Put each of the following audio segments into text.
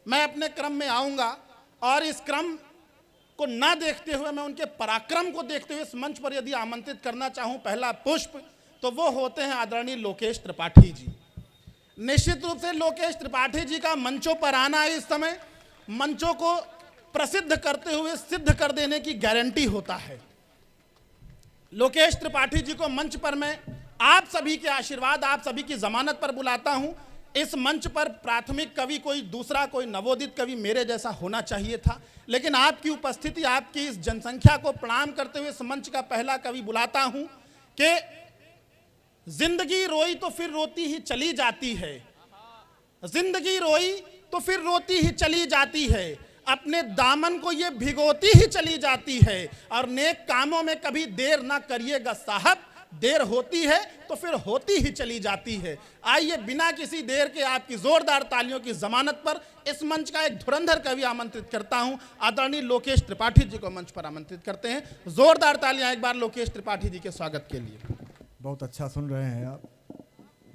मैं अपने क्रम में आऊंगा और इस क्रम को ना देखते हुए मैं उनके पराक्रम को देखते हुए इस मंच पर यदि आमंत्रित करना चाहूं पहला पुष्प, तो वो होते हैं आदरणीय लोकेश त्रिपाठी जी। निश्चित रूप से लोकेश त्रिपाठी जी का मंचों पर आना इस समय मंचों को प्रसिद्ध करते हुए सिद्ध कर देने की गारंटी होता है। लोकेश त्रिपाठी जी को मंच पर मैं आप सभी के आशीर्वाद, आप सभी की जमानत पर बुलाता हूं। इस मंच पर प्राथमिक कवि कोई दूसरा, कोई नवोदित कवि मेरे जैसा होना चाहिए था, लेकिन आपकी उपस्थिति, आपकी इस जनसंख्या को प्रणाम करते हुए इस मंच का पहला कवि बुलाता हूं कि जिंदगी रोई तो फिर रोती ही चली जाती है, जिंदगी रोई तो फिर रोती ही चली जाती है, अपने दामन को ये भिगोती ही चली जाती है, और नेक कामों में कभी देर ना करिएगा साहब, देर होती है तो फिर होती ही चली जाती है। आइए बिना किसी देर के आपकी जोरदार तालियों की जमानत पर इस मंच का एक धुरंधर कवि आमंत्रित करता हूं। आदरणीय लोकेश त्रिपाठी जी को मंच पर आमंत्रित करते हैं। जोरदार तालियां एक बार लोकेश त्रिपाठी जी के स्वागत के लिए। बहुत अच्छा सुन रहे हैं आप।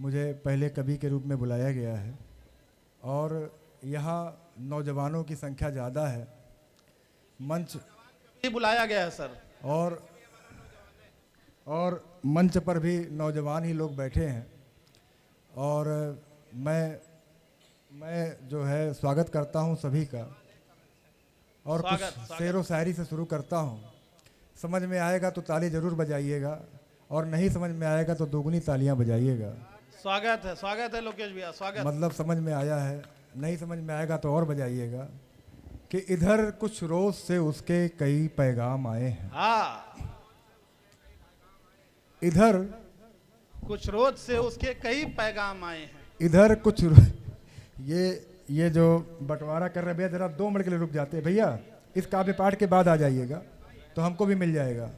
मुझे पहले कवि के रूप में बुलाया गया है और यहाँ नौजवानों की संख्या ज़्यादा है। मंच बुलाया गया है सर, और मंच पर भी नौजवान ही लोग बैठे हैं, और मैं जो है स्वागत करता हूं सभी का, और कुछ शेरो शायरी से शुरू करता हूं। समझ में आएगा तो ताली जरूर बजाइएगा, और नहीं समझ में आएगा तो दोगुनी तालियां बजाइएगा। स्वागत है लोकेश भैया, स्वागत। मतलब समझ में आया है, नहीं समझ में आएगा तो और बजाइएगा कि इधर कुछ रोज से उसके कई पैगाम आए हैं। हाँ, इधर कुछ रोज से उसके कई पैगाम आए हैं। इधर कुछ ये जो बंटवारा कर रहे भैया, जरा 2 मिनट के लिए रुक जाते हैं भैया। इस काव्य पाठ के बाद आ जाइएगा तो हमको भी मिल जाएगा।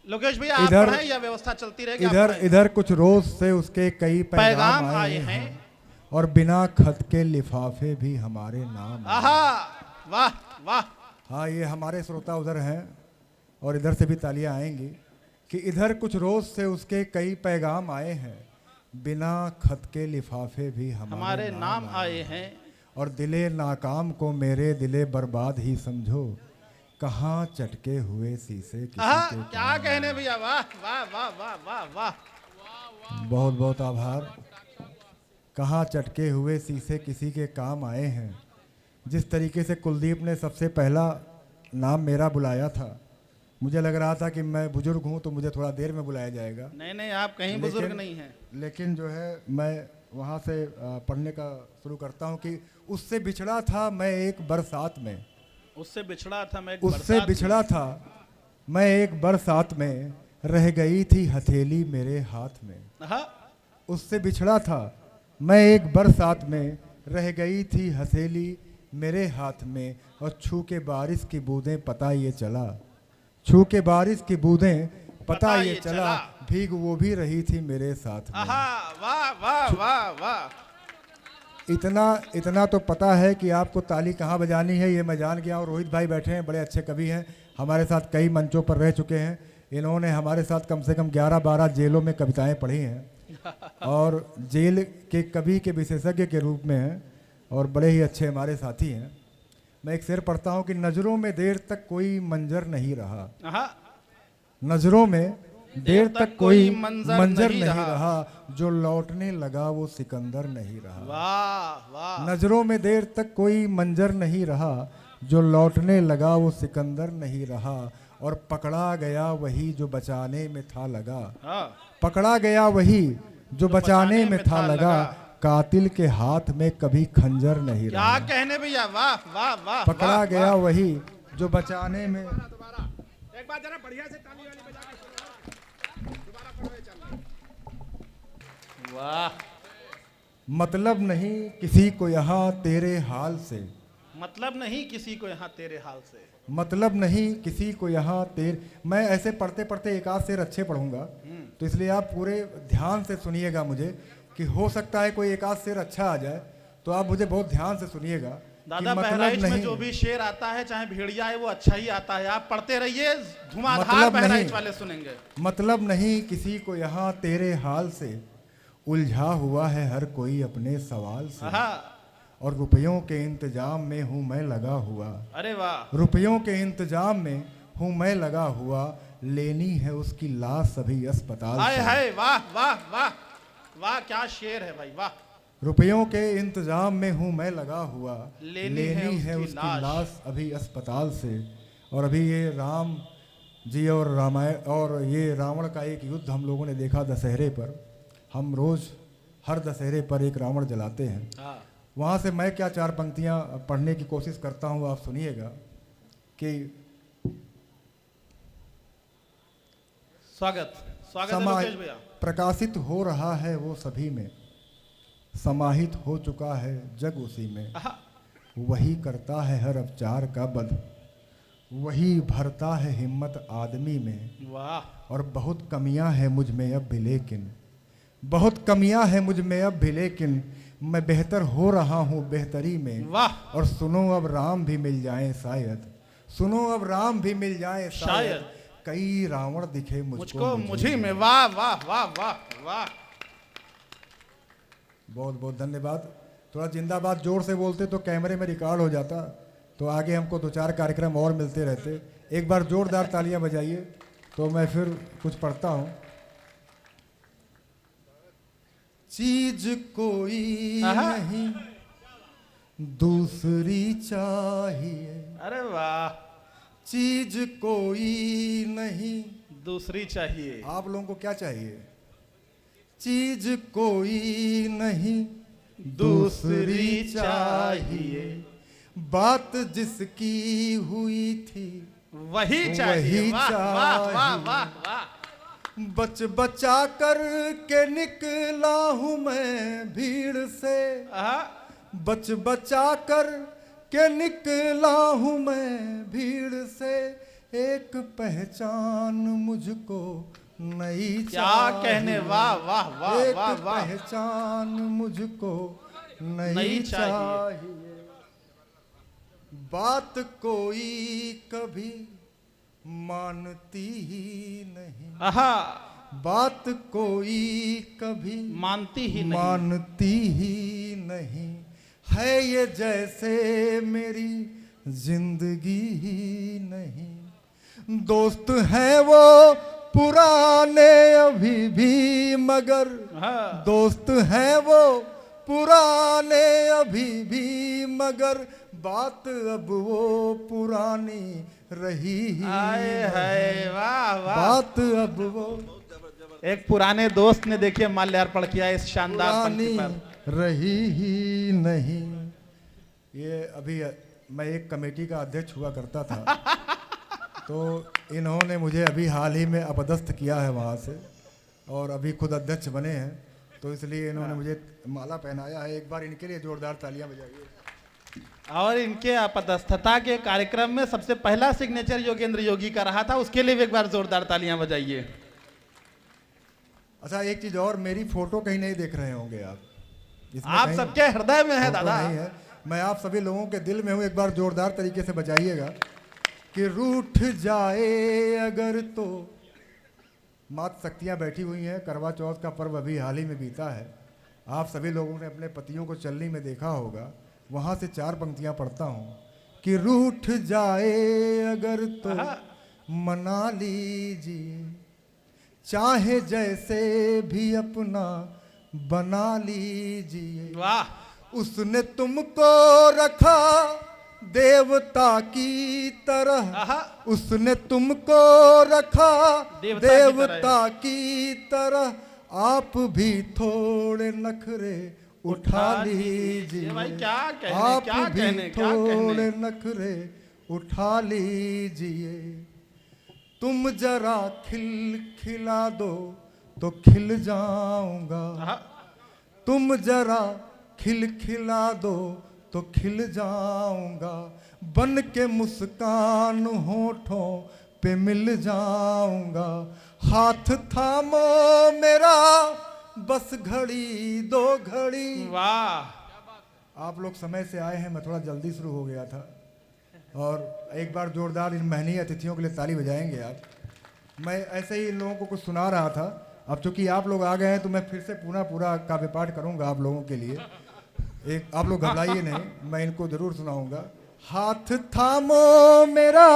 लोकेश भैया आप पढ़ाएं या व्यवस्था चलती रहेगी? इधर कुछ रोज से उसके कई पैगाम आए हैं, और बिना खत के लिफाफे भी हमारे नाम। वाह वाह। हाँ, ये हमारे श्रोता उधर हैं और इधर से भी तालियां आएंगी कि इधर कुछ रोज से उसके कई पैगाम आए हैं, बिना खत के लिफाफे भी हमारे नाम आए हैं, और दिले नाकाम को मेरे दिले बर्बाद ही समझो, कहाँ चटके हुए शीशे किसी के क्या कहने भैया, वाह वाह वाह वाह वाह वाह। बहुत बहुत आभार। कहाँ चटके हुए शीशे किसी के काम आए हैं। जिस तरीके से कुलदीप ने सबसे पहला नाम मेरा बुलाया था, मुझे लग रहा था कि मैं बुजुर्ग हूं तो मुझे थोड़ा देर में बुलाया जाएगा। नहीं, आप कहीं बुजुर्ग नहीं हैं। लेकिन जो है मैं वहां से पढ़ने का शुरू करता हूं कि उससे बिछड़ा था मैं एक बरसात में, उससे बिछड़ा था मैं एक बरसात में, रह गई थी हथेली मेरे हाथ में। उससे बिछड़ा था मैं एक बरसात में, रह गई थी हथेली मेरे हाथ में, और छू के बारिश की बूंदें पता ये चला, छू के बारिश की बूंदें पता ये चला, भीग वो भी रही थी मेरे साथ में। वाह वाह वाह वाह। इतना तो पता है कि आपको ताली कहाँ बजानी है, ये मैं जान गया। और रोहित भाई बैठे हैं, बड़े अच्छे कवि हैं, हमारे साथ कई मंचों पर रह चुके हैं। इन्होंने हमारे साथ कम से कम 11-12 जेलों में कविताएं पढ़ी हैं और जेल के कवि के विशेषज्ञ के रूप में हैं, और बड़े ही अच्छे हमारे साथी हैं। मैं एक शेर पढ़ता हूँ कि नजरों में देर तक कोई मंजर नहीं रहा, नजरों में देर तक कोई मंजर नहीं रहा, जो लौटने लगा वो सिकंदर नहीं रहा। वाह वाह। नजरों में देर तक कोई मंजर नहीं रहा, जो लौटने लगा वो सिकंदर नहीं रहा, और पकड़ा गया वही जो बचाने में था लगा, पकड़ा गया वही जो बचाने में था लगा, कातिल के हाथ में कभी खंजर नहीं रहा। क्या कहने भैया, वाह वाह वाह। पकड़ा गया वही जो बचाने में। एक बार जरा बढ़िया से ताली वाली बजा के दोबारा पढ़वे चल। वाह। मतलब नहीं किसी को यहाँ तेरे हाल से, मतलब नहीं किसी को यहाँ तेरे हाल से, मतलब नहीं किसी को यहाँ तेरे। मैं ऐसे पढ़ते पढ़ते एक आध शेर अच्छे पढ़ूंगा, तो इसलिए आप पूरे ध्यान से सुनिएगा मुझे, कि हो सकता है कोई एक आध शेर अच्छा आ जाए, तो आप मुझे बहुत ध्यान से सुनिएगा। दादा बहराइच में जो भी शेर आता है, चाहे भेड़िया है, वो अच्छा ही आता है। आप पढ़ते रहिए, धुआंधार बहराइच वाले सुनेंगे। मतलब नहीं किसी को यहाँ तेरे हाल से, उलझा हुआ है हर कोई अपने सवाल से, आहा, और रुपयों के इंतजाम में हूँ मैं लगा हुआ। अरे वाह, रुपयों के इंतजाम में हूँ मैं लगा हुआ, लेनी है उसकी लाश अभी अस्पताल हाय से। हाय, वाह वाह वाह वाह, क्या शेर है भाई, वाह। रुपयों के इंतजाम में हूँ मैं लगा हुआ, लेनी है उसकी लाश अभी अस्पताल से। और अभी ये राम जी और रामायण और ये रावण का एक युद्ध हम लोगों ने देखा दशहरे पर। हम रोज़ हर दशहरे पर एक रावण जलाते हैं। हाँ, वहाँ से मैं क्या चार पंक्तियाँ पढ़ने की कोशिश करता हूँ, आप सुनिएगा कि स्वागत स्वागत है लोकेश भैया। प्रकाशित हो रहा है वो सभी में, समाहित हो चुका है जग उसी में। आहा, वही करता है हर अपचार का बध, वही भरता है हिम्मत आदमी में। वाह, और बहुत कमियां हैं मुझ में अब भी लेकिन, बहुत कमियां हैं मुझ में अब भी लेकिन, मैं बेहतर हो रहा हूँ बेहतरी में। वाह, और सुनो अब राम भी मिल जाएं शायद, सुनो अब राम भी मिल जाएं शायद, कई रावण दिखे मुझको मुझी में। वाह वाह वाह वाह वाह, बहुत बहुत धन्यवाद। थोड़ा जिंदाबाद जोर से बोलते तो कैमरे में रिकॉर्ड हो जाता, तो आगे हमको दो चार कार्यक्रम और मिलते रहते। एक बार जोरदार तालियां बजाइए तो मैं फिर कुछ पढ़ता हूँ। चीज कोई नहीं दूसरी चाहिए, अरे वाह, चीज कोई नहीं दूसरी चाहिए। आप लोगों को क्या चाहिए? चीज कोई नहीं दूसरी चाहिए, बात जिसकी हुई थी वही चाहिए। वही वाह वाह वाह चाहिए। वाह वाह, बच बचा कर के निकला हूँ मैं भीड़ से, आहा, बच बचा कर के निकला हूँ मैं भीड़ से, एक पहचान मुझको नई क्या चाहिए। कहने, वाह वाह वाह एक वाह वाह, पहचान मुझको नई नई चाहिए। चाहिए, बात कोई कभी मानती ही नहीं, आहा, बात कोई कभी मानती ही नहीं। मानती ही नहीं, है ये जैसे मेरी जिंदगी ही नहीं। दोस्त हैं वो पुराने अभी भी मगर, हाँ, दोस्त हैं वो पुराने अभी भी मगर, बात अब वो पुरानी रही ही आए नहीं। हाय, वाह वाह। बात अब वो एक पुराने दोस्त ने देखिए माल्यार्पण किया इस शानदार पंक्ति पुरानी पर। रही ही नहीं। ये अभी मैं एक कमेटी का अध्यक्ष हुआ करता था तो इन्होंने मुझे अभी हाल ही में अपदस्थ किया है वहाँ से, और अभी खुद अध्यक्ष बने हैं, तो इसलिए इन्होंने मुझे माला पहनाया है। एक बार इनके लिए जोरदार तालियां बजाइए। और इनके अपदस्थता के कार्यक्रम में सबसे पहला सिग्नेचर योगेंद्र योगी का रहा था, उसके लिए भी एक बार जोरदार तालियां बजाइए। अच्छा, एक चीज और, मेरी फोटो कहीं नहीं देख रहे होंगे आप, इसमें आप कहीं सबके हृदय में है फोटो दादा। नहीं है, मैं आप सभी लोगों के दिल में हूँ। एक बार जोरदार तरीके से बजाइएगा कि रूठ जाए अगर तो। मात शक्तियाँ बैठी हुई हैं, करवा चौथ का पर्व अभी हाल ही में बीता है। आप सभी लोगों ने अपने पतियों को चलनी में देखा होगा। वहाँ से चार पंक्तियाँ पढ़ता हूँ कि रूठ जाए अगर तो मना लीजिए, चाहे जैसे भी अपना बना लीजिए। वाह, उसने तुमको रखा देवता की तरह, आहा, उसने तुमको रखा देवता की तरह, आप भी थोड़े नखरे उठा लीजिए। भाई क्या कहने, आप क्या भी कहने, क्या थोड़े कहने। नखरे उठा लीजिए। तुम जरा खिला दो तो खिल जाऊंगा, आहा, तुम जरा खिला दो तो खिल जाऊंगा, बन के मुस्कान होठों पे मिल जाऊंगा। हाथ थामो मेरा बस घड़ी दो घड़ी। वाह, आप लोग समय से आए हैं, मैं थोड़ा जल्दी शुरू हो गया था, और एक बार जोरदार इन महनीय अतिथियों के लिए ताली बजाएंगे आप। मैं ऐसे ही इन लोगों को कुछ सुना रहा था, अब चूंकि आप लोग आ गए हैं तो मैं फिर से पूरा काव्य पाठ करूंगा आप लोगों के लिए। एक आप लोग घबराइए नहीं, मैं इनको जरूर सुनाऊंगा। हाथ थामो मेरा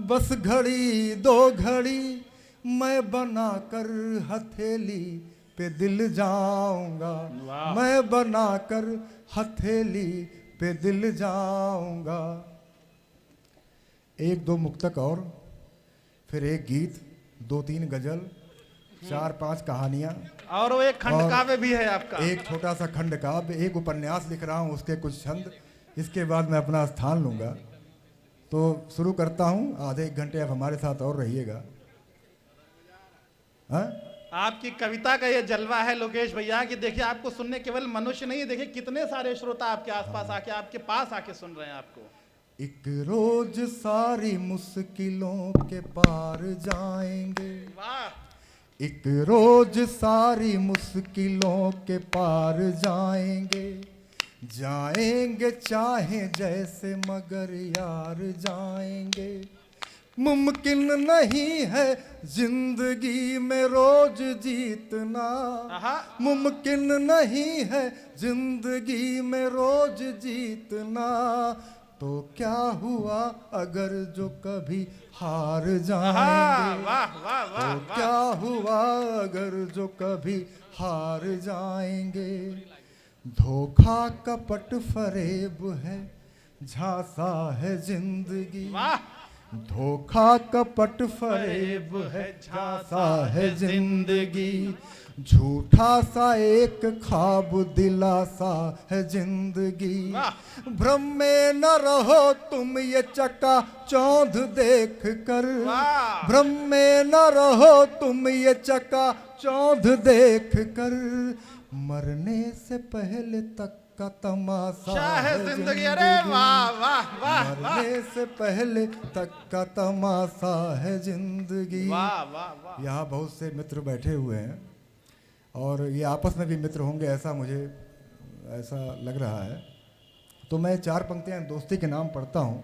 बस घड़ी दो घड़ी, मैं बना कर हथेली पे दिल जाऊंगा, मैं बना कर हथेली पे दिल जाऊंगा। एक दो मुक्तक और, फिर एक गीत, दो तीन गजल, चार पांच कहानियां, और वो एक खंड काव्य भी है आपका। एक छोटा सा खंड काव्य, एक उपन्यास लिख रहा हूं उसके कुछ छंद। इसके बाद मैं अपना स्थान लूंगा। तो शुरू करता हूं, आधे एक घंटे आप हमारे साथ और रहिएगा। हाँ? आपकी कविता का ये जलवा है लोकेश भैया कि देखिए आपको सुनने केवल मनुष्य नहीं, देखिए कितने सारे श्रोता आपके आसपास आके आपके पास आके सुन रहे हैं आपको। एक रोज सारी मुश्किलों के पार जाएंगे, वाह। एक रोज सारी मुश्किलों के पार जाएंगे, जाएंगे चाहे जैसे मगर यार जाएंगे। मुमकिन नहीं है जिंदगी में रोज जीतना, मुमकिन नहीं है जिंदगी में रोज जीतना, तो क्या हुआ अगर जो कभी हार जाएंगे, वाह वाह वाह, तो क्या हुआ अगर जो कभी हार जाएंगे। धोखा कपट फरेब है, झांसा है जिंदगी, वाह। धोखा कपट फरेब है, झांसा है जिंदगी, झूठा सा एक ख्वाब दिलासा है जिंदगी। भ्रम में न रहो तुम ये चका चौंध देख कर, भ्रम में न रहो तुम ये चका चौंध देख कर, मरने से पहले तक का तमाशा है जिंदगी। अरे वाह वाह वाह, मरने से पहले तक का तमाशा है जिंदगी। वाह वाह वाह। यहाँ बहुत से मित्र बैठे हुए हैं और ये आपस में भी मित्र होंगे, ऐसा मुझे ऐसा लग रहा है। तो मैं चार पंक्तियाँ दोस्ती के नाम पढ़ता हूँ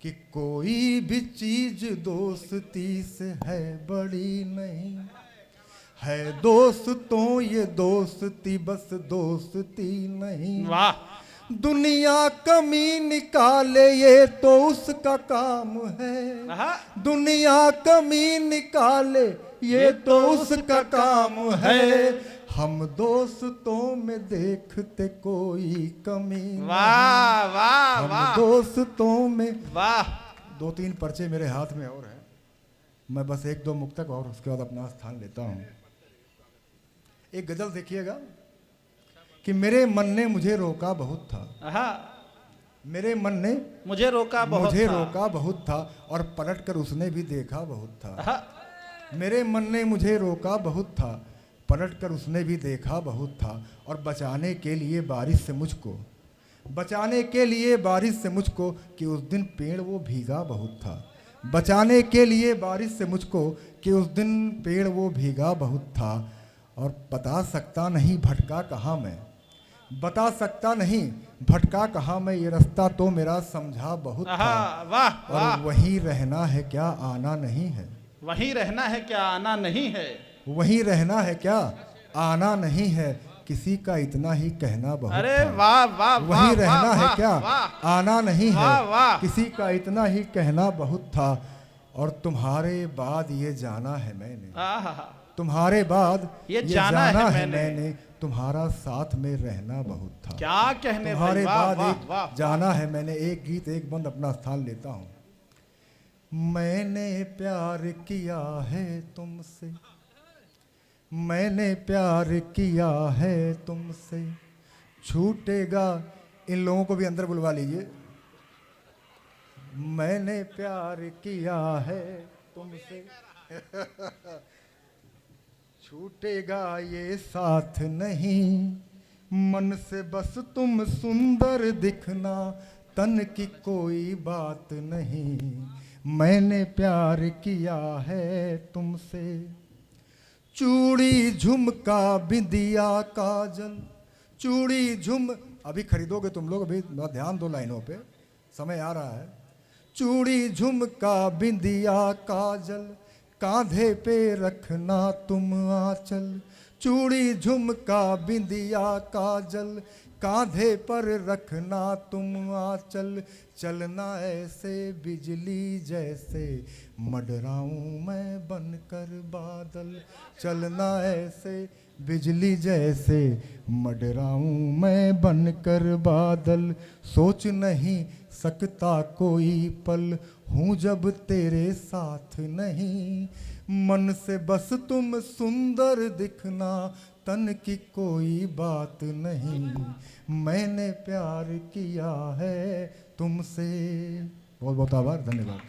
कि कोई भी चीज दोस्ती से है बड़ी नहीं, है दोस्तों ये दोस्ती बस दोस्ती नहीं। वाह। दुनिया कमी निकाले ये तो उसका काम है, दुनिया कमी निकाले ये तो उसका काम है, हम दोस्तों में देखते कोई कमी नहीं। वाह वाह हम वाह, दोस्तों में। वाह। दो तीन पर्चे मेरे हाथ में और हैं, मैं बस एक दो मुक्तक और उसके बाद अपना स्थान लेता हूँ। एक गजल देखिएगा कि मेरे मन ने मुझे रोका बहुत था, मेरे मन ने मुझे रोका बहुत था और पलट कर उसने भी देखा बहुत था। मेरे मन ने मुझे रोका बहुत था, पलट कर उसने भी देखा बहुत था, और बचाने के लिए बारिश से मुझको, बचाने के लिए बारिश से मुझको कि उस दिन पेड़ वो भीगा बहुत था, बचाने के लिए बारिश से मुझको कि उस दिन पेड़ वो भीगा बहुत था। और बता सकता नहीं भटका कहाँ मैं, बता सकता नहीं भटका कहाँ मैं, ये रास्ता तो मेरा समझा बहुत था। वाह। और वहीं रहना है क्या आना नहीं है, वहीं रहना है क्या आना नहीं है, वहीं रहना है क्या आना नहीं है, किसी का इतना ही कहना बहुत अरे था। वाह वाह, वहीं रहना है क्या आना नहीं वाह, है, वाह। किसी का इतना ही कहना बहुत था, और तुम्हारे बाद ये जाना है मैंने, तुम्हारे बाद ये जाना है मैंने, तुम्हारा साथ में रहना बहुत था। क्या कहने, तुम्हारे बाद वाह, एक वाह, जाना है मैंने। एक गीत एक बंद अपना स्थान लेता हूँ। मैंने प्यार किया है तुमसे, मैंने प्यार किया है तुमसे, छूटेगा। इन लोगों को भी अंदर बुलवा लीजिए। मैंने प्यार किया है तुमसे छूटेगा ये साथ नहीं, मन से बस तुम सुंदर दिखना, तन की कोई बात नहीं। मैंने प्यार किया है तुमसे, चूड़ी झुमका बिंदिया काजल, चूड़ी झुम, अभी खरीदोगे तुम लोग, अभी ध्यान दो लाइनों पे, समय आ रहा है। चूड़ी झुमका बिंदिया काजल, कांधे पे रखना तुम आंचल, चूड़ी झुमका बिंदिया काजल, कांधे पर रखना तुम आंचल, चलना ऐसे बिजली जैसे मडराऊं मैं बनकर बादल, चलना ऐसे बिजली जैसे मडराऊं मैं बनकर बादल, सोच नहीं सकता कोई पल हूँ जब तेरे साथ नहीं, मन से बस तुम सुंदर दिखना, तन की कोई बात नहीं, मैंने प्यार किया है तुमसे। बहुत बहुत आभार, धन्यवाद।